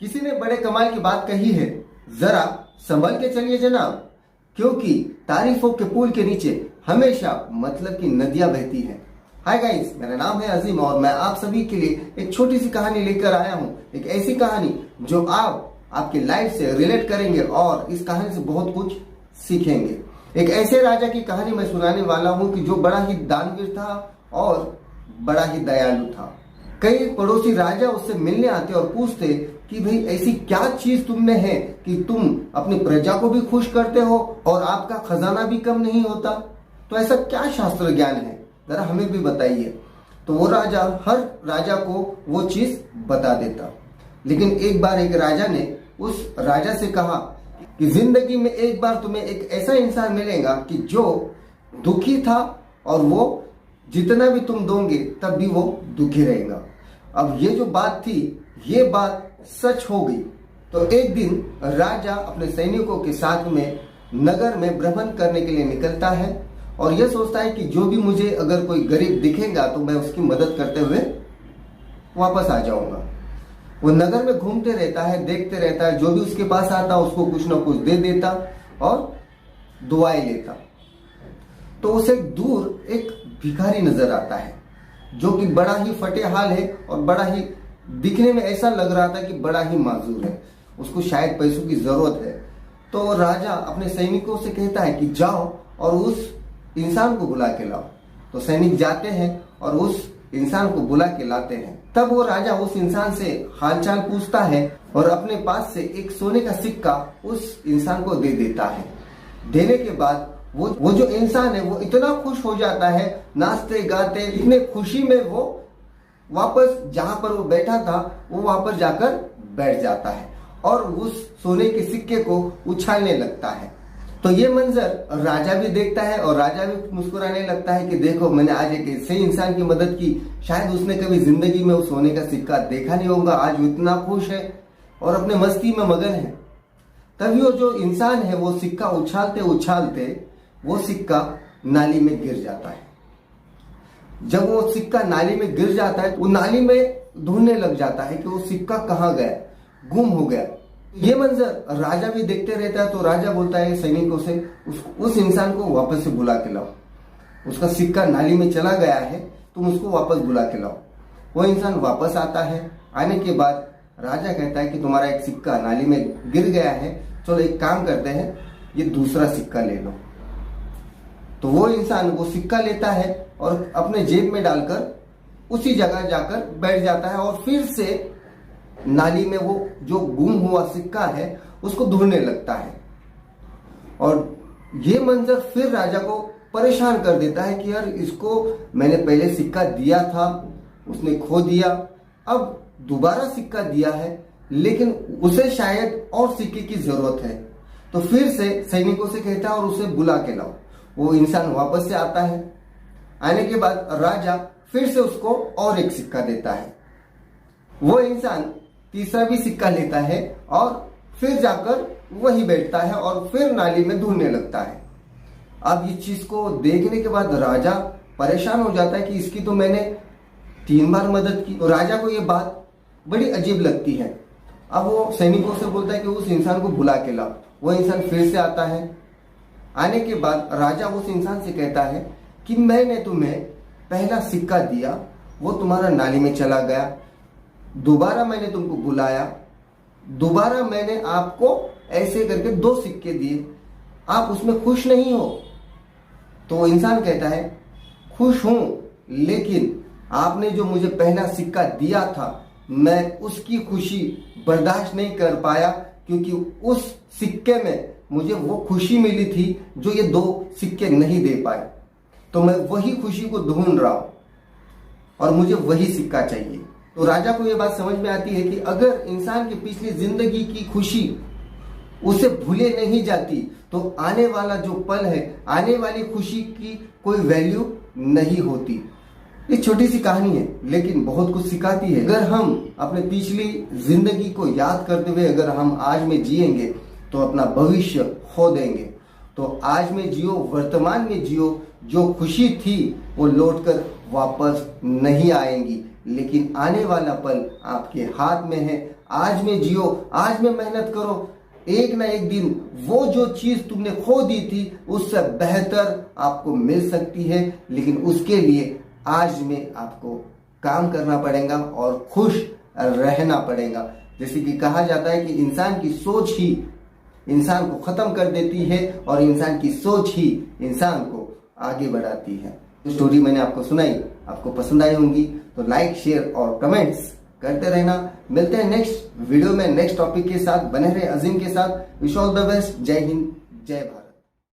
किसी ने बड़े कमाल की बात कही है, जरा संभल के चलिए जनाब, क्योंकि तारीफों के पुल के नीचे हमेशा मतलब की नदियां बहती हैं। हाय गाइस, मेरा नाम है अजीम और मैं आप सभी के लिए एक छोटी सी कहानी लेकर आया हूँ। एक ऐसी कहानी जो आप आपकी लाइफ से रिलेट करेंगे और इस कहानी से बहुत कुछ सीखेंगे। एक ऐसे राजा की कहानी मैं सुनाने वाला हूँ कि जो बड़ा ही दानवीर था और बड़ा ही दयालु था। कई पड़ोसी राजा उससे मिलने आते और पूछते कि भाई ऐसी क्या चीज तुम में है कि तुम अपनी प्रजा को भी खुश करते हो और आपका खजाना भी कम नहीं होता। तो ऐसा क्या शास्त्र ज्ञान है, जरा हमें भी बताइए। तो वो राजा हर राजा को वो चीज बता देता। लेकिन एक बार एक राजा ने उस राजा से कहा कि जिंदगी में एक बार तुम्हें एक ऐसा इंसान मिलेगा कि जो दुखी था और वो जितना भी तुम दोगे तब भी वो दुखी रहेगा। अब ये जो बात थी, ये बात सच हो गई। तो एक दिन राजा अपने सैनिकों के साथ में नगर में भ्रमण करने के लिए निकलता है और यह सोचता है कि जो भी मुझे अगर कोई गरीब दिखेगा तो मैं उसकी मदद करते हुए वापस आ जाऊंगा। वो नगर में घूमते रहता है, देखते रहता है, जो भी उसके पास आता उसको कुछ ना कुछ दे देता और दुआएं लेता। तो उसे दूर एक भिखारी नजर आता है जो कि बड़ा ही फटे हाल है और बड़ा ही दिखने में ऐसा लग रहा था कि बड़ा ही माजूर है, उसको शायद पैसों की जरूरत है। तो राजा अपने सैनिकों से कहता है कि जाओ और उस इंसान को बुला के लाओ। तो सैनिक जाते हैं और उस इंसान को बुला के लाते हैं। तब वो राजा उस इंसान से हालचाल पूछता है और अपने पास से एक सोने का सिक्का उस इंसान को दे देता है। देने के बाद वो जो इंसान है वो इतना खुश हो जाता है, नाचते गाते इतने खुशी में वो वापस जहां पर वो बैठा था वो वहां पर जाकर बैठ जाता है और उस सोने के सिक्के को उछालने लगता है। तो ये मंजर राजा भी देखता है और राजा भी मुस्कुराने लगता है कि देखो, मैंने आज एक ऐसे इंसान की मदद की, शायद उसने कभी जिंदगी में उस सोने का सिक्का देखा नहीं होगा, आज वो इतना खुश है और अपने मस्ती में मगन है। तभी वो जो इंसान है वो सिक्का उछालते उछालते वो सिक्का नाली में गिर जाता है। जब वो सिक्का नाली में गिर जाता है वो नाली में ढूंढने लग जाता है कि वो सिक्का कहाँ गया, गुम हो गया। ये मंजर राजा भी देखते रहता है। तो राजा बोलता है सैनिकों से उस इंसान को वापस से बुला के लाओ, उसका सिक्का नाली में चला गया है, तुम उसको वापस बुला के लाओ। वो इंसान वापस आता है। आने के बाद राजा कहता है कि तुम्हारा एक सिक्का नाली में गिर गया है, चलो एक काम करते हैं, ये दूसरा सिक्का ले लो। तो वो इंसान वो सिक्का लेता है और अपने जेब में डालकर उसी जगह जाकर बैठ जाता है और फिर से नाली में वो जो गुम हुआ सिक्का है उसको ढूंढने लगता है। और ये मंजर फिर राजा को परेशान कर देता है कि यार, इसको मैंने पहले सिक्का दिया था, उसने खो दिया, अब दोबारा सिक्का दिया है, लेकिन उसे शायद और सिक्के की जरूरत है। तो फिर से सैनिकों से कहता है और उसे बुला के लाओ। वो इंसान वापस से आता है। आने के बाद राजा फिर से उसको और एक सिक्का देता है। वो इंसान तीसरा भी सिक्का लेता है और फिर जाकर वही बैठता है और फिर नाली में ढूंढने लगता है। अब ये चीज को देखने के बाद राजा परेशान हो जाता है कि इसकी तो मैंने 3 बार मदद की। तो राजा को ये बात बड़ी अजीब लगती है। अब वो सैनिकों से बोलता है कि उस इंसान को बुला के लाओ। वो इंसान फिर से आता है। आने के बाद राजा उस इंसान से कहता है कि मैंने तुम्हें पहला सिक्का दिया, वो तुम्हारा नाली में चला गया, दोबारा मैंने तुमको बुलाया, दोबारा मैंने आपको ऐसे करके 2 सिक्के दिए, आप उसमें खुश नहीं हो। तो वो इंसान कहता है खुश हूं, लेकिन आपने जो मुझे पहला सिक्का दिया था मैं उसकी खुशी बर्दाश्त नहीं कर पाया, क्योंकि उस सिक्के में मुझे वो खुशी मिली थी जो ये 2 सिक्के नहीं दे पाए। तो मैं वही खुशी को ढूंढ रहा हूं और मुझे वही सिक्का चाहिए। तो राजा को ये बात समझ में आती है कि अगर इंसान की पिछली जिंदगी की खुशी उसे भूले नहीं जाती तो आने वाला जो पल है, आने वाली खुशी की कोई वैल्यू नहीं होती। ये छोटी सी कहानी है लेकिन बहुत कुछ सिखाती है। अगर हम अपने पिछली जिंदगी को याद करते हुए अगर हम आज में जिएंगे तो अपना भविष्य खो देंगे। तो आज में जियो, वर्तमान में जियो। जो खुशी थी वो लौटकर वापस नहीं आएंगी, लेकिन आने वाला पल आपके हाथ में है। आज में जियो, आज में मेहनत करो। एक ना एक दिन वो जो चीज तुमने खो दी थी उससे बेहतर आपको मिल सकती है, लेकिन उसके लिए आज में आपको काम करना पड़ेगा और खुश रहना पड़ेगा। जैसे कि कहा जाता है कि इंसान की सोच ही इंसान को खत्म कर देती है और इंसान की सोच ही इंसान को आगे बढ़ाती है। जो स्टोरी मैंने आपको सुनाई आपको पसंद आई होंगी तो लाइक, शेयर और कमेंट्स करते रहना। मिलते हैं नेक्स्ट वीडियो में नेक्स्ट टॉपिक के साथ। बने रहे अजीम के साथ। Wish all the best. जय हिंद, जय भारत।